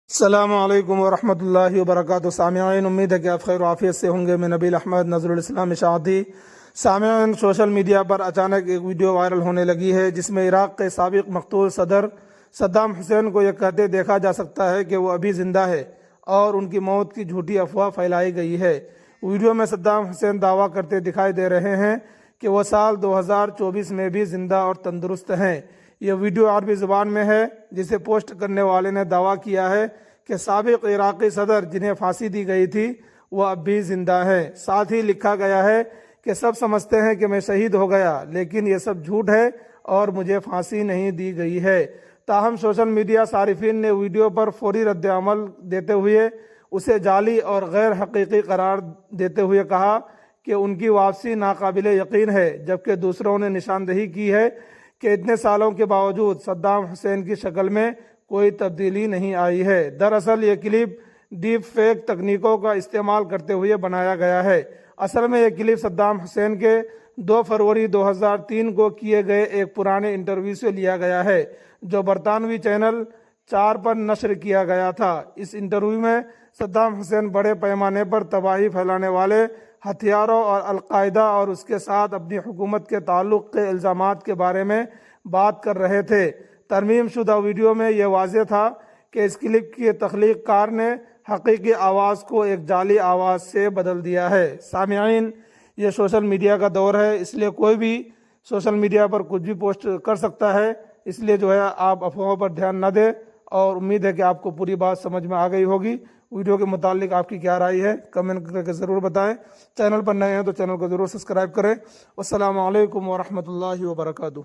السلام علیکم ورحمۃ اللہ وبرکاتہ۔ سامعین، امید ہے کہ آپ خیر و عافیت سے ہوں گے۔ میں نبیل احمد نظر الاسلام اشاعتی۔ سامعین، سوشل میڈیا پر اچانک ایک ویڈیو وائرل ہونے لگی ہے جس میں عراق کے سابق مقتول صدر صدام حسین کو یہ کہتے دیکھا جا سکتا ہے کہ وہ ابھی زندہ ہے اور ان کی موت کی جھوٹی افواہ پھیلائی گئی ہے۔ ویڈیو میں صدام حسین دعویٰ کرتے دکھائی دے رہے ہیں کہ وہ سال 2024 میں بھی زندہ اور تندرست ہیں۔ یہ ویڈیو عربی زبان میں ہے، جسے پوسٹ کرنے والے نے دعویٰ کیا ہے کہ سابق عراقی صدر جنہیں پھانسی دی گئی تھی وہ اب بھی زندہ ہیں۔ ساتھ ہی لکھا گیا ہے کہ سب سمجھتے ہیں کہ میں شہید ہو گیا، لیکن یہ سب جھوٹ ہے اور مجھے پھانسی نہیں دی گئی ہے۔ تاہم سوشل میڈیا صارفین نے ویڈیو پر فوری رد عمل دیتے ہوئے اسے جعلی اور غیر حقیقی قرار دیتے ہوئے کہا کہ ان کی واپسی ناقابل یقین ہے، جبکہ دوسروں نے نشاندہی کی ہے کہ اتنے سالوں کے باوجود صدام حسین کی شکل میں کوئی تبدیلی نہیں آئی ہے۔ دراصل یہ کلپ ڈیپ فیک تکنیکوں کا استعمال کرتے ہوئے بنایا گیا ہے۔ اصل میں یہ کلپ صدام حسین کے 2 فروری 2003 کو کیے گئے ایک پرانے انٹرویو سے لیا گیا ہے، جو برطانوی چینل 4 پر نشر کیا گیا تھا۔ اس انٹرویو میں صدام حسین بڑے پیمانے پر تباہی پھیلانے والے ہتھیاروں اور القاعدہ اور اس کے ساتھ اپنی حکومت کے تعلق کے الزامات کے بارے میں بات کر رہے تھے۔ ترمیم شدہ ویڈیو میں یہ واضح تھا کہ اس کلپ کے تخلیق کار نے حقیقی آواز کو ایک جعلی آواز سے بدل دیا ہے۔ سامعین، یہ سوشل میڈیا کا دور ہے، اس لیے کوئی بھی سوشل میڈیا پر کچھ بھی پوسٹ کر سکتا ہے، اس لیے آپ افواہوں پر دھیان نہ دیں، اور امید ہے کہ آپ کو پوری بات سمجھ میں آ گئی ہوگی۔ ویڈیو کے متعلق آپ کی کیا رائے ہے کمنٹ کر کے ضرور بتائیں۔ چینل پر نئے ہیں تو چینل کو ضرور سبسکرائب کریں۔ والسلام علیکم ورحمۃ اللہ وبرکاتہ۔